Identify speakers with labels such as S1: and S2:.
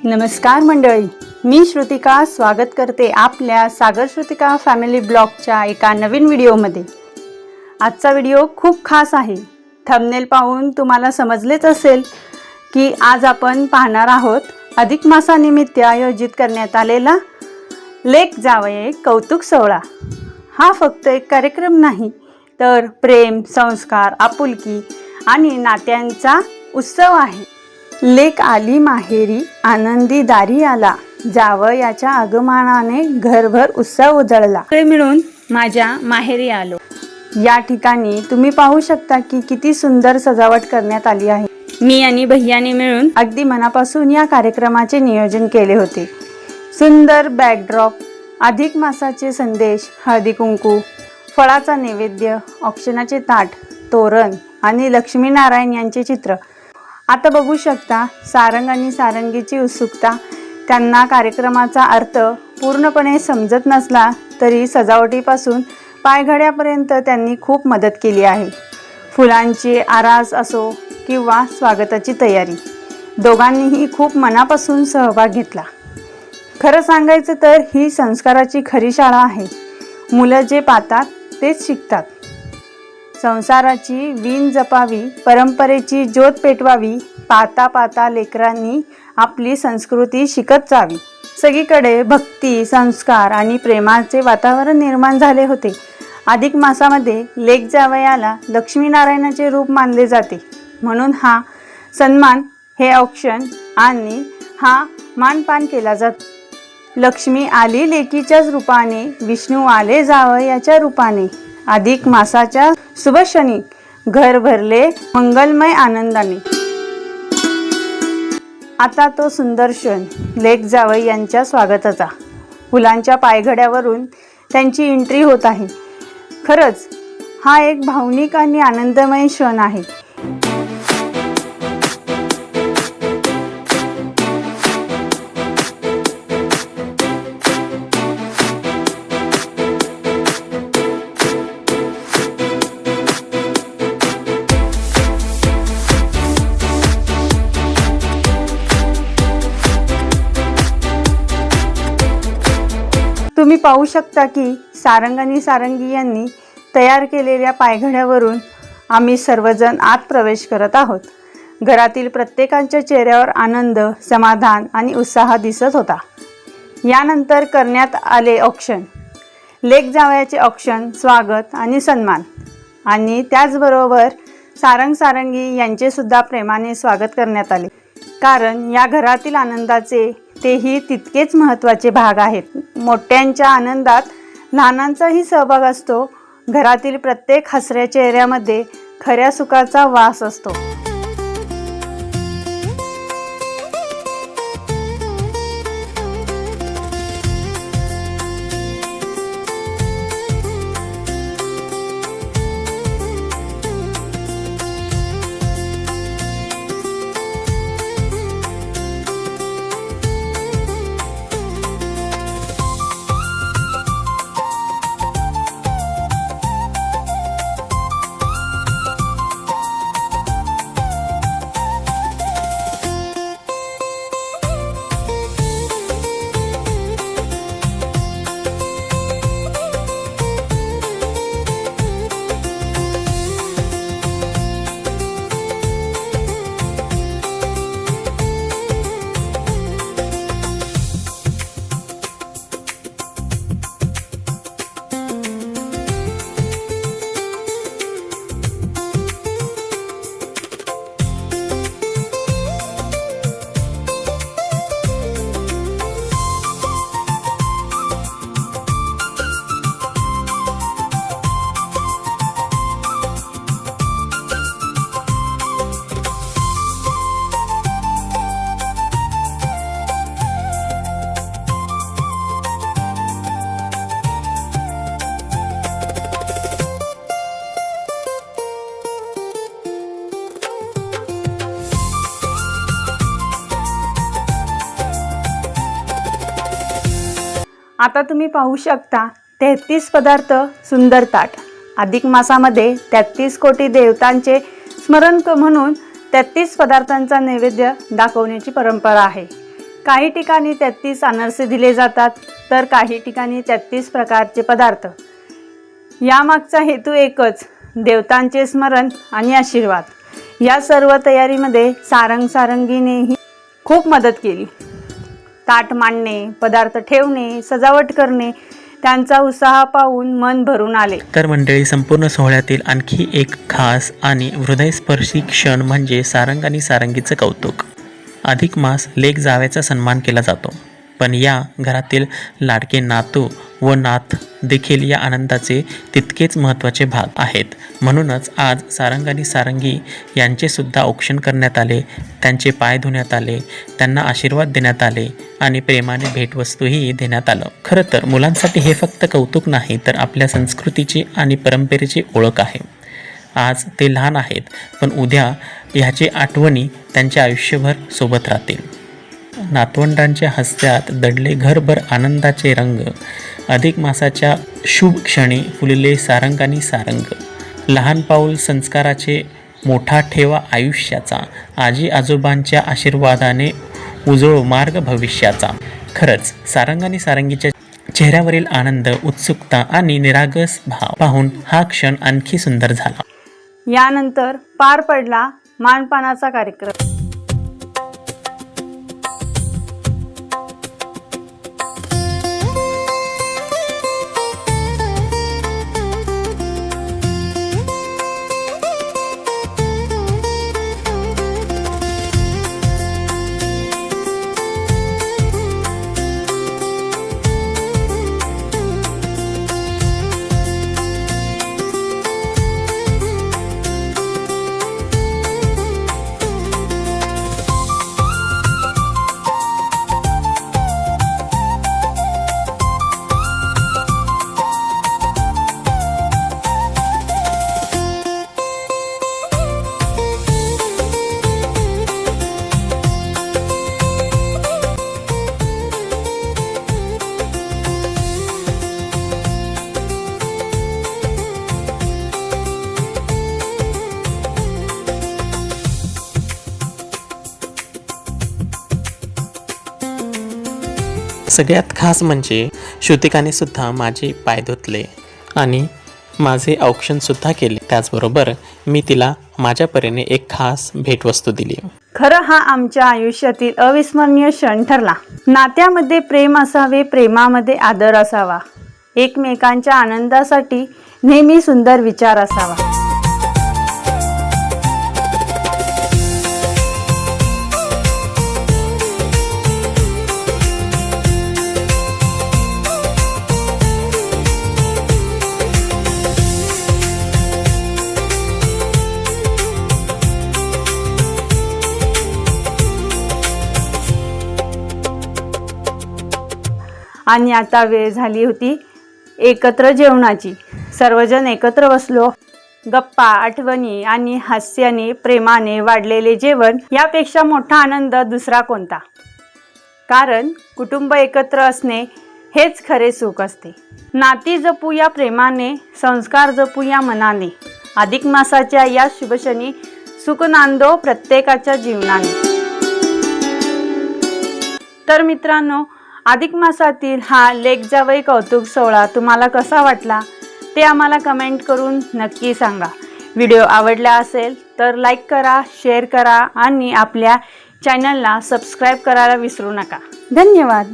S1: नमस्कार मंडळी, मी श्रुतिका स्वागत करते आपल्या सागर श्रुतिका फॅमिली ब्लॉगच्या एका नवीन व्हिडिओमध्ये। आजचा व्हिडिओ खूप खास आहे। थंबनेल पाहून तुम्हाला समजलेच असेल की आज आपण पाहणार आहोत अधिक मासानिमित्त आयोजित करण्यात आलेला लेक जावई कौतुक सोहळा। हा फक्त एक कार्यक्रम नाही तर प्रेम, संस्कार, आपुलकी आणि नात्यांचा उत्सव आहे। लेक आली माहेरी, आनंदी दारी आला, जावयाच्या आगमनाने घरभर उत्सव उजळला। सगळे मिळून माझ्या माहेरी आलो। या ठिकाणी तुम्ही पाहू शकता की किती सुंदर सजावट करण्यात आली आहे। मी आणि भैयाने मिळून अगदी मनापासून या कार्यक्रमाचे नियोजन केले होते। सुंदर बॅकड्रॉप, अधिक मासाचे संदेश, हळदी कुंकू, फळाचा नैवेद्य, औक्षणाचे ताट, तोरण आणि लक्ष्मीनारायण यांचे चित्र। आता बघू शकता सारंग आणि सारंगीची उत्सुकता। त्यांना कार्यक्रमाचा अर्थ पूर्णपणे समजत नसला तरी सजावटीपासून पायघड्यापर्यंत त्यांनी खूप मदत केली आहे। फुलांची आरास असो किंवा स्वागताची तयारी, दोघांनीही खूप मनापासून सहभाग घेतला। खरं सांगायचं तर ही संस्काराची खरी शाळा आहे। मुलं जे पाहतात तेच शिकतात। संसाराची वीण जपावी, परंपरेची ज्योत पेटवावी, पाता पाता लेकरांनी आपली संस्कृती शिकत जावी। सगळीकडे भक्ती, संस्कार आणि प्रेमाचे वातावरण निर्माण झाले होते। अधिक मासामध्ये लेक जावयाला लक्ष्मीनारायणाचे रूप मानले जाते, म्हणून हा सन्मान, हे औक्षण आणि हा मानपान केला जातो। लक्ष्मी आली लेकीच्याच रूपाने, विष्णू आले जावयाच्या रूपाने। अधिक मासाच्या शुभ क्षणी घर भरले मंगलमय आनंदाने। आता तो सुंदर क्षण लेक जावई यांच्या स्वागताचा। फुलांच्या पायघड्यावरून त्यांची एंट्री होत आहे। खरंच हा एक भावनिक आणि आनंदमय क्षण आहे। तुम्ही पाहू शकता की सारंग आणि सारंगी यांनी तयार केलेल्या पायघड्यावरून आम्ही सर्वजण आत प्रवेश करत आहोत। घरातील प्रत्येकाच्या चेहऱ्यावर आनंद, समाधान आणि उत्साह दिसत होता। यानंतर करण्यात आले औक्षण, लेक जावयाचे औक्षण, स्वागत आणि सन्मान, आणि त्याचबरोबर सारंग सारंगी यांचे सुद्धा प्रेमाने स्वागत करण्यात आले, कारण या घरातील आनंदाचे तेही तितकेच महत्त्वाचे भाग आहेत। मोठ्यांच्या आनंदात लहानांचाही सहभाग असतो। घरातील प्रत्येक हसऱ्या चेहऱ्यामध्ये खऱ्या सुखाचा वास असतो। आता तुम्ही पाहू शकता 33 पदार्थ, सुंदर ताट। अधिक मासामध्ये 33 कोटी देवतांचे स्मरण म्हणून 33 पदार्थांचा नैवेद्य दाखवण्याची परंपरा आहे। काही ठिकाणी 33 अनारसे दिले जातात, तर काही ठिकाणी 33 प्रकारचे पदार्थ. यामागचा हेतू एकच, देवतांचे स्मरण आणि आशीर्वाद. या सर्व तयारीमध्ये सारंगीनेही खूप मदत केली. ताट मांडणे, पदार्थ ठेवणे, सजावट करणे, त्यांचा उत्साह पाहून मन भरून आले.
S2: तर मंडळी, संपूर्ण सोहळ्यातील आणखी एक खास आणि हृदयस्पर्शी क्षण म्हणजे सारंग आणि सारंगीचं कौतुक. अधिक मास लेक जावयाचा सन्मान केला जातो, पण या घरातील लाडके नातू व नात देखील या आनंदाचे तितकेच महत्त्वाचे भाग आहेत. म्हणूनच आज सारंग आणि सारंगी यांचे सुद्धा औक्षण करण्यात आले, त्यांचे पाय धुण्यात आले, त्यांना आशीर्वाद देण्यात आले आणि प्रेमाने भेटवस्तूही देण्यात आलं. खरं तर मुलांसाठी हे फक्त कौतुक नाही, तर आपल्या संस्कृतीची आणि परंपरेची ओळख आहे. आज ते लहान आहेत, पण उद्या ह्याची आठवणी त्यांच्या आयुष्यभर सोबत राहतील. नातवंडांच्या हस्त्यात दडले घरभर आनंदाचे रंग. अधिक मासाच्या शुभ क्षणी फुलले सारंग आणि सारंग. लहान पाऊल संस्काराचे, मोठा ठेवा आयुष्याचा. आजी आजोबांच्या आशीर्वादाने उजळो मार्ग भविष्याचा. खरंच सारंग आणि सारंगीच्या चेहऱ्यावरील आनंद, उत्सुकता आणि निरागस भाव पाहून हा क्षण आणखी सुंदर झाला.
S1: यानंतर पार पडला मानपानाचा कार्यक्रम.
S2: सगळ्यात खास म्हणजे श्रुतिकाने सुद्धा माझे पाय धुतले आणि माझे औक्षणसुद्धा केले. त्याचबरोबर मी तिला माझ्या परीने एक खास भेटवस्तू दिली.
S1: खरं हा आमच्या आयुष्यातील अविस्मरणीय क्षण ठरला. नात्यामध्ये प्रेम असावे, प्रेमामध्ये आदर असावा, एकमेकांच्या आनंदासाठी नेहमी सुंदर विचार असावा. आणि आता वेळ झाली होती एकत्र जेवणाची. सर्वजण एकत्र बसलो. गप्पा, आठवणी आणि हास्याने, प्रेमाने वाढलेले जेवण यापेक्षा मोठा आनंद दुसरा कोणता. कारण कुटुंब एकत्र असणे हेच खरे सुख असते. नाती जपूया प्रेमाने, संस्कार जपूया मनाने. अधिक मासाच्या या शुभक्षणी सुख नांदो प्रत्येकाच्या जीवनाने. तर मित्रांनो, अधिक मासातील हा लेक जावई कौतुक सोहळा तुम्हाला कसा वाटला ते आम्हाला कमेंट करून नक्की सांगा. व्हिडिओ आवडला असेल तर लाईक करा, शेअर करा आणि आपल्या चॅनलला सबस्क्राईब करायला विसरू नका. धन्यवाद.